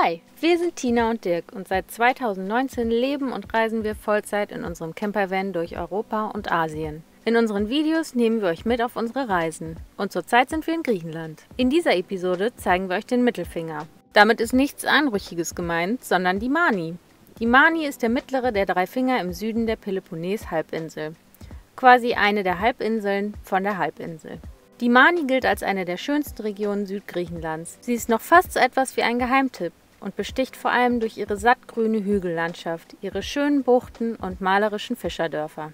Hi, wir sind Tina und Dirk und seit 2019 leben und reisen wir Vollzeit in unserem Campervan durch Europa und Asien. In unseren Videos nehmen wir euch mit auf unsere Reisen und zurzeit sind wir in Griechenland. In dieser Episode zeigen wir euch den Mittelfinger. Damit ist nichts Anrüchiges gemeint, sondern die Mani. Die Mani ist der mittlere der drei Finger im Süden der Peloponnes-Halbinsel. Quasi eine der Halbinseln von der Halbinsel. Die Mani gilt als eine der schönsten Regionen Südgriechenlands. Sie ist noch fast so etwas wie ein Geheimtipp und besticht vor allem durch ihre sattgrüne Hügellandschaft, ihre schönen Buchten und malerischen Fischerdörfer.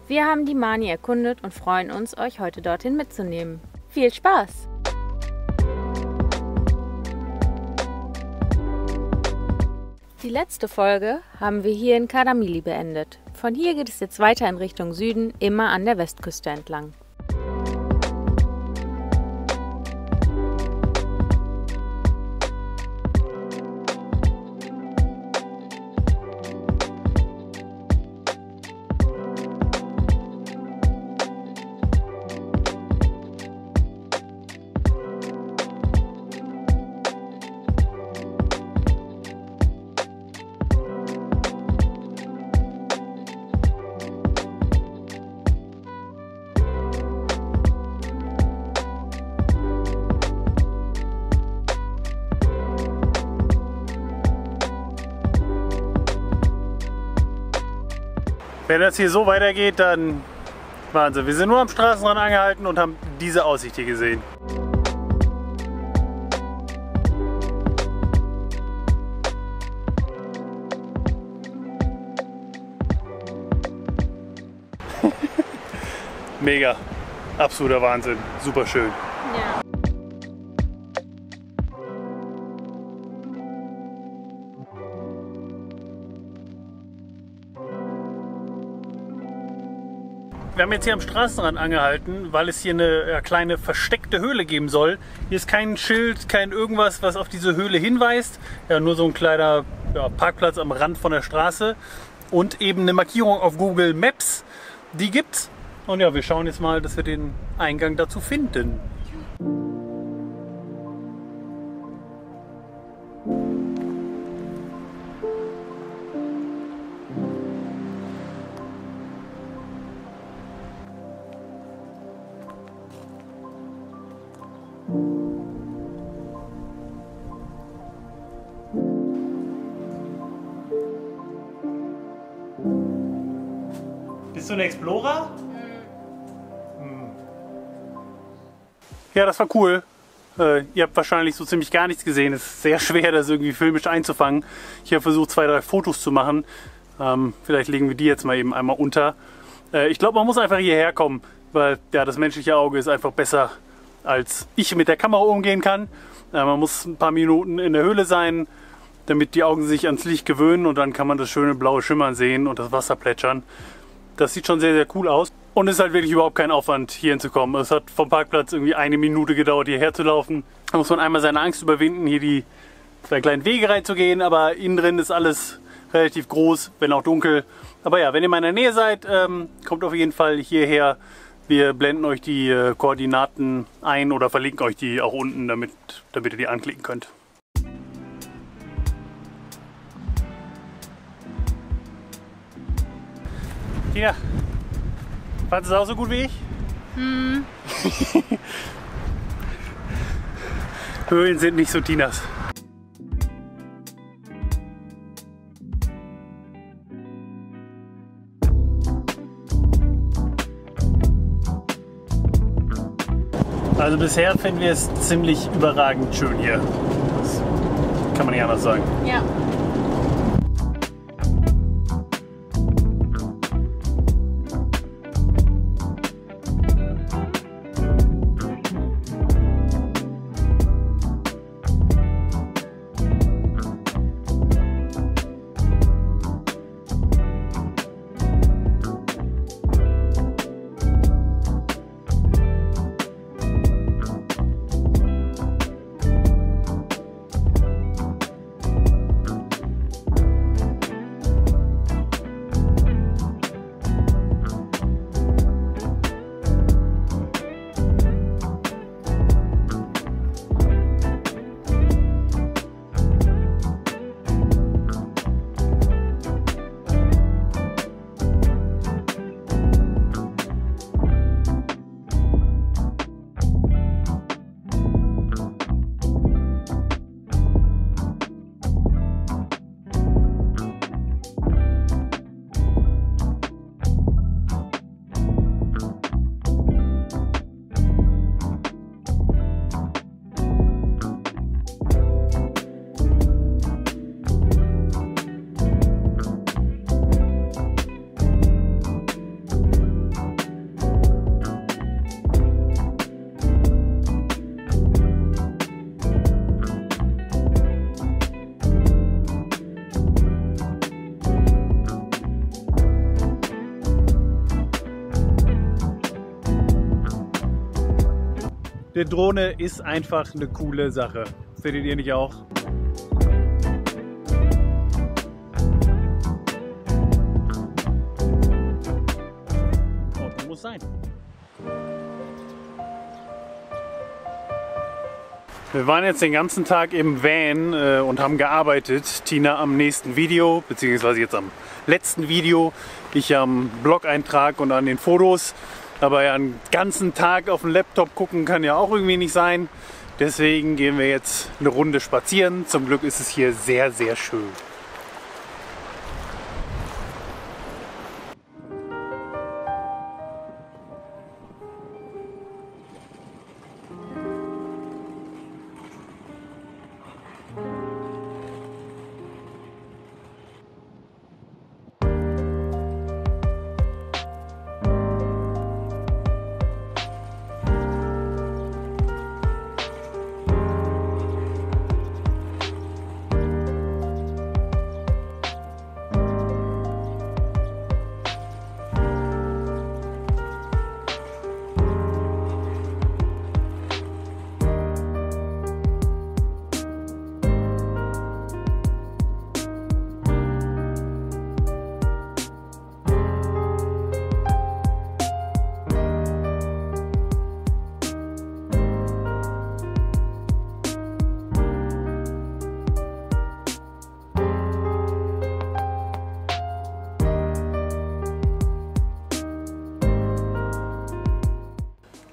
Wir haben die Mani erkundet und freuen uns, euch heute dorthin mitzunehmen. Viel Spaß! Die letzte Folge haben wir hier in Kardamili beendet. Von hier geht es jetzt weiter in Richtung Süden, immer an der Westküste entlang. Wenn das hier so weitergeht, dann Wahnsinn. Wir sind nur am Straßenrand angehalten und haben diese Aussicht hier gesehen. Mega. Absoluter Wahnsinn. Super schön. Ja. Wir haben jetzt hier am Straßenrand angehalten, weil es hier eine kleine versteckte Höhle geben soll. Hier ist kein Schild, kein irgendwas, was auf diese Höhle hinweist. Ja, nur so ein kleiner Parkplatz am Rand von der Straße und eben eine Markierung auf Google Maps. Die gibt's. Und ja, wir schauen jetzt mal, dass wir den Eingang dazu finden. Bist du ein Explorer? Ja, das war cool. Ihr habt wahrscheinlich so ziemlich gar nichts gesehen. Es ist sehr schwer, das irgendwie filmisch einzufangen. Ich habe versucht, 2, 3 Fotos zu machen. Vielleicht legen wir die jetzt mal eben einmal unter. Ich glaube, man muss einfach hierher kommen, weil ja, das menschliche Auge ist einfach besser, als ich mit der Kamera umgehen kann. Man muss ein paar Minuten in der Höhle sein, damit die Augen sich ans Licht gewöhnen und dann kann man das schöne blaue Schimmern sehen und das Wasser plätschern. Das sieht schon sehr, sehr cool aus und es ist halt wirklich überhaupt kein Aufwand, hier hinzukommen. Es hat vom Parkplatz irgendwie 1 Minute gedauert, hierher zu laufen. Da muss man einmal seine Angst überwinden, hier die 2 kleinen Wege reinzugehen, aber innen drin ist alles relativ groß, wenn auch dunkel. Aber ja, wenn ihr mal in der Nähe seid, kommt auf jeden Fall hierher. Wir blenden euch die Koordinaten ein oder verlinken euch die auch unten, damit ihr die anklicken könnt. Tina, fandest du es auch so gut wie ich? Hm. Höhlen sind nicht so Tinas. Also bisher finden wir es ziemlich überragend schön hier. Das kann man nicht anders sagen. Ja. eine Drohne ist einfach eine coole Sache. Findet ihr nicht auch? Und muss sein. Wir waren jetzt den ganzen Tag im Van und haben gearbeitet. Tina am nächsten Video, beziehungsweise jetzt am letzten Video. Ich am Blog-Eintrag und an den Fotos. Aber ja, einen ganzen Tag auf dem Laptop gucken kann ja auch irgendwie nicht sein. Deswegen gehen wir jetzt eine Runde spazieren. Zum Glück ist es hier sehr, sehr schön.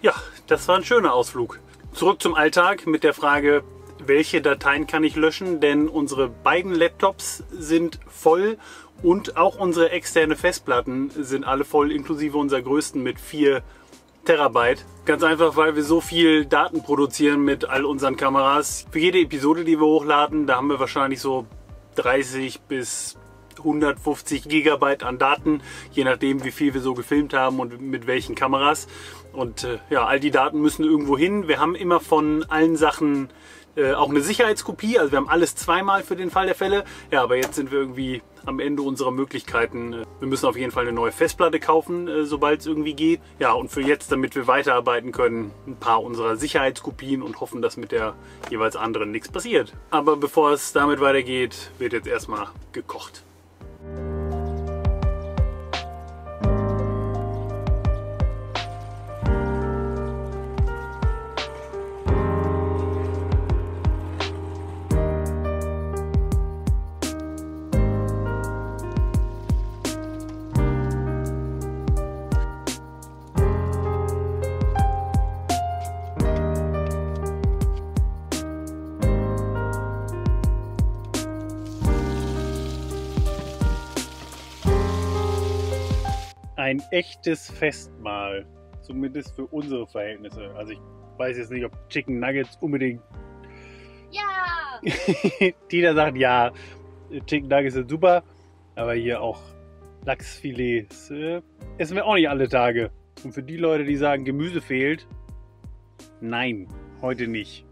Ja, das war ein schöner Ausflug. Zurück zum Alltag mit der Frage, welche Dateien kann ich löschen, denn unsere beiden Laptops sind voll und auch unsere externe Festplatten sind alle voll, inklusive unserer größten mit 4 Terabyte. Ganz einfach, weil wir so viel Daten produzieren mit all unseren Kameras. Für jede Episode, die wir hochladen, da haben wir wahrscheinlich so 30 bis 150 Gigabyte an Daten, je nachdem wie viel wir so gefilmt haben und mit welchen Kameras. Und ja, all die Daten müssen irgendwo hin. Wir haben immer von allen Sachen auch eine Sicherheitskopie, also wir haben alles zweimal für den Fall der Fälle. Ja, aber jetzt sind wir irgendwie am Ende unserer Möglichkeiten. Wir müssen auf jeden Fall eine neue Festplatte kaufen, sobald es irgendwie geht. Ja, und für jetzt, damit wir weiterarbeiten können, ein paar unserer Sicherheitskopien und hoffen, dass mit der jeweils anderen nichts passiert. Aber bevor es damit weitergeht, wird jetzt erstmal gekocht. Ein echtes Festmahl, zumindest für unsere Verhältnisse. Also ich weiß jetzt nicht, ob Chicken Nuggets unbedingt... Ja! Tina sagt ja, Chicken Nuggets sind super, aber hier auch Lachsfilets essen wir auch nicht alle Tage. Und für die Leute, die sagen, Gemüse fehlt, nein, heute nicht.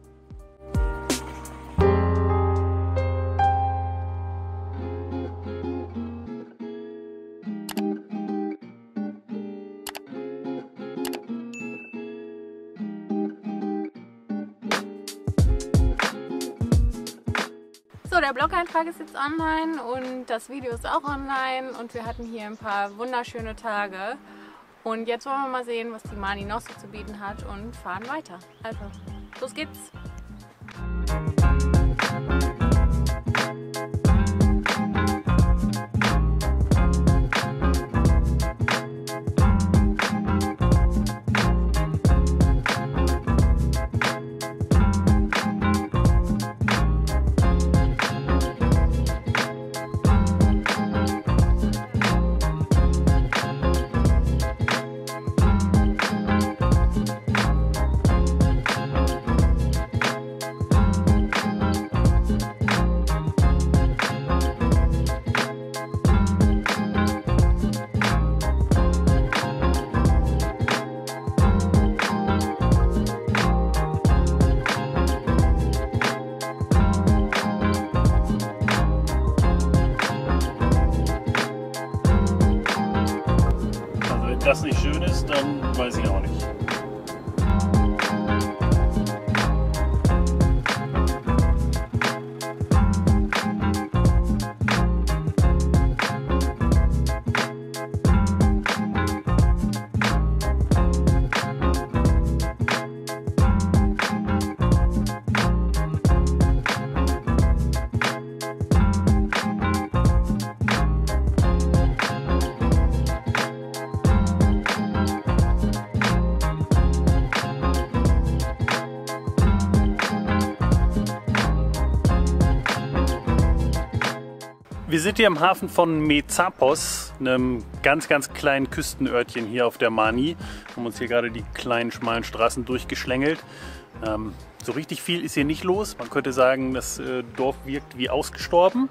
So, der Blog-Eintrag ist jetzt online und das Video ist auch online und wir hatten hier ein paar wunderschöne Tage. Und jetzt wollen wir mal sehen, was die Mani noch so zu bieten hat und fahren weiter. Also, los geht's! das nicht schön ist, dann weiß ich auch nicht. Wir sind hier im Hafen von Mezapos, einem ganz kleinen Küstenörtchen hier auf der Mani. Wir haben uns hier gerade die kleinen, schmalen Straßen durchgeschlängelt. So richtig viel ist hier nicht los. Man könnte sagen, das Dorf wirkt wie ausgestorben.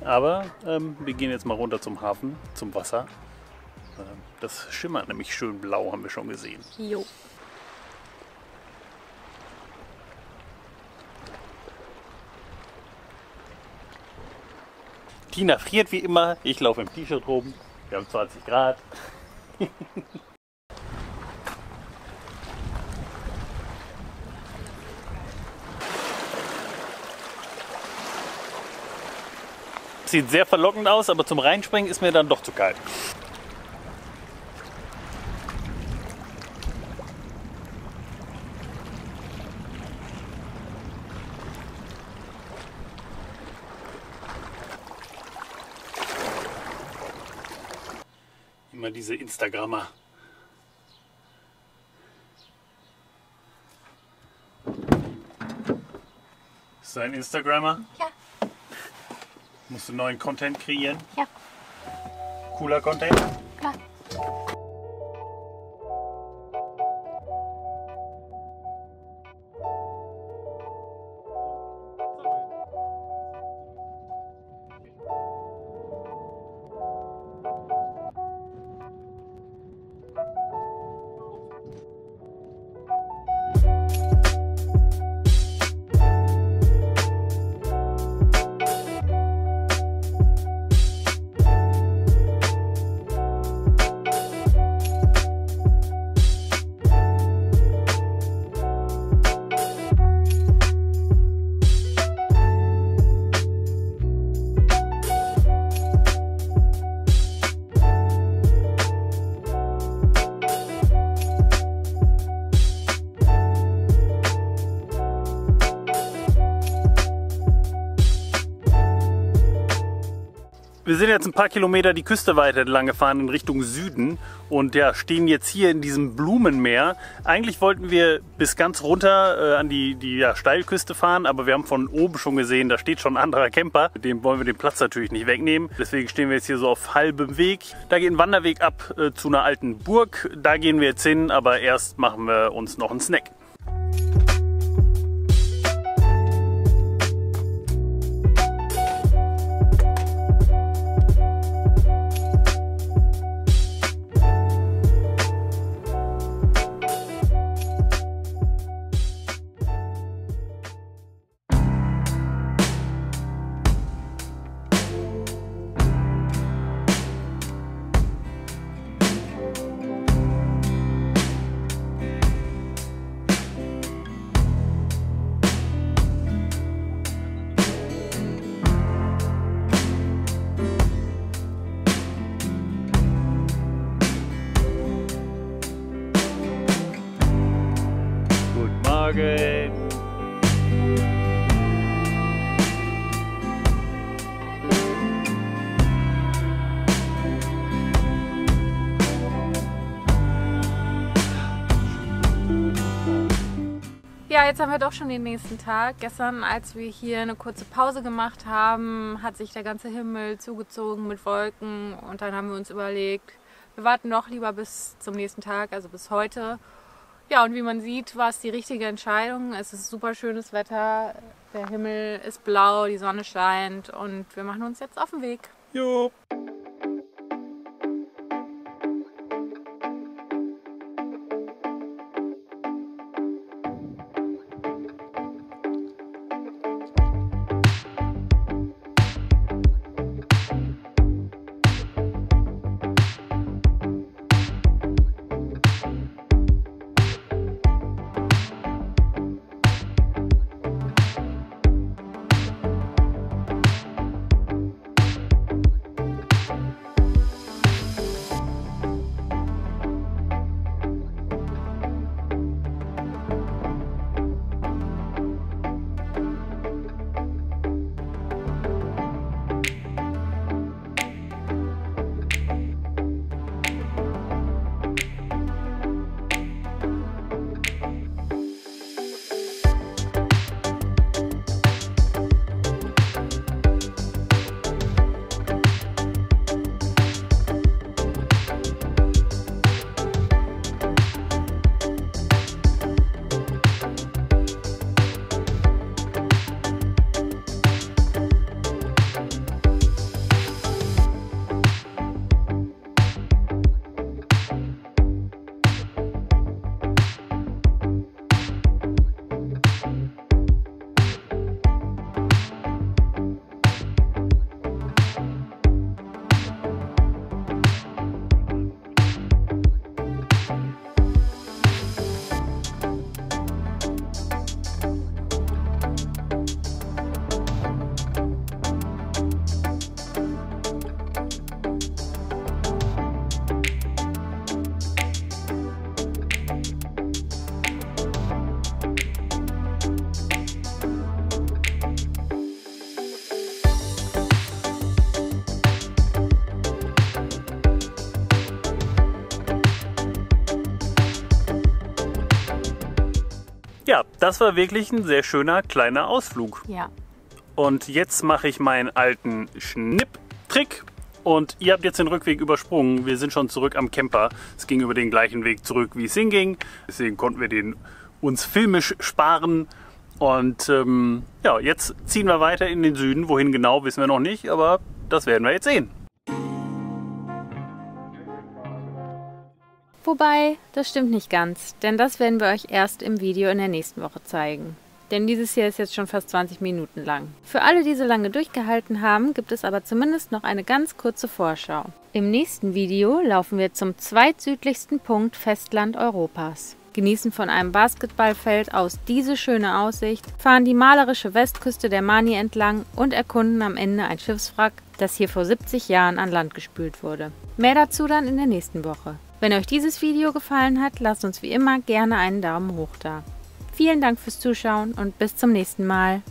Aber wir gehen jetzt mal runter zum Hafen, zum Wasser. Das schimmert nämlich schön blau, haben wir schon gesehen. Jo. Tina friert wie immer. Ich laufe im T-Shirt rum. Wir haben 20 Grad. Sieht sehr verlockend aus, aber zum Reinspringen ist mir dann doch zu kalt. Immer diese Instagrammer. Bist du ein Instagrammer? Ja. Musst du neuen Content kreieren? Ja. Cooler Content? Klar. Wir sind jetzt ein paar Kilometer die Küste weiter entlang gefahren in Richtung Süden und ja, stehen jetzt hier in diesem Blumenmeer. Eigentlich wollten wir bis ganz runter an die Steilküste fahren, aber wir haben von oben schon gesehen, da steht schon ein anderer Camper. Dem wollen wir den Platz natürlich nicht wegnehmen. Deswegen stehen wir jetzt hier so auf halbem Weg. Da geht ein Wanderweg ab zu einer alten Burg. Da gehen wir jetzt hin, aber erst machen wir uns noch einen Snack. Morgen. Ja, jetzt haben wir doch schon den nächsten Tag. Gestern, als wir hier eine kurze Pause gemacht haben, hat sich der ganze Himmel zugezogen mit Wolken und dann haben wir uns überlegt, wir warten noch lieber bis zum nächsten Tag, also bis heute. Ja, und wie man sieht, war es die richtige Entscheidung. Es ist super schönes Wetter, der Himmel ist blau, die Sonne scheint und wir machen uns jetzt auf den Weg. Jo. das war wirklich ein sehr schöner kleiner Ausflug. Ja. Und jetzt mache ich meinen alten Schnipptrick. Und ihr habt jetzt den Rückweg übersprungen. Wir sind schon zurück am Camper. Es ging über den gleichen Weg zurück, wie es hinging. Deswegen konnten wir den uns filmisch sparen. Und ja, jetzt ziehen wir weiter in den Süden. Wohin genau, wissen wir noch nicht, aber das werden wir jetzt sehen. Wobei, das stimmt nicht ganz, denn das werden wir euch erst im Video in der nächsten Woche zeigen. Denn dieses hier ist jetzt schon fast 20 Minuten lang. Für alle, die so lange durchgehalten haben, gibt es aber zumindest noch eine ganz kurze Vorschau. Im nächsten Video laufen wir zum zweitsüdlichsten Punkt Festland Europas, genießen von einem Basketballfeld aus diese schöne Aussicht, fahren die malerische Westküste der Mani entlang und erkunden am Ende ein Schiffswrack, das hier vor 70 Jahren an Land gespült wurde. Mehr dazu dann in der nächsten Woche. Wenn euch dieses Video gefallen hat, lasst uns wie immer gerne einen Daumen hoch da. Vielen Dank fürs Zuschauen und bis zum nächsten Mal.